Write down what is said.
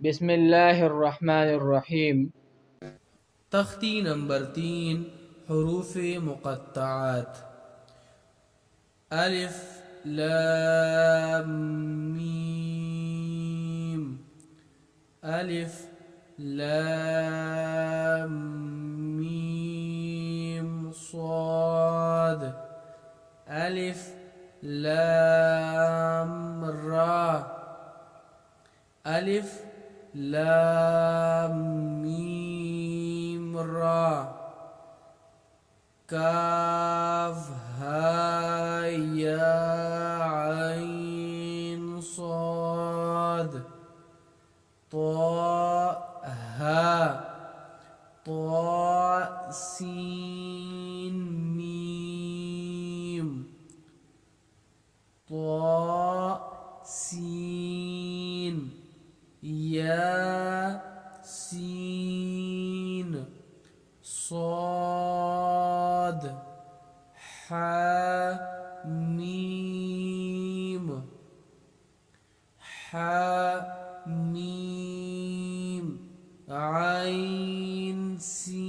बिस्मिल्लाहिर्रहमानिर्रहीम। तख्ती नंबर 3 हरूफ मुक़त्तआत। अलिफ लाम मीम। अलिफ लाम मीम स्वाद। अलिफ लाम रा। अलिफ लाम मीम रा। काफ हा या आइन साद। तो हा तो सीन मीम। तो सीन या सीन صاد حميم حميم عين سين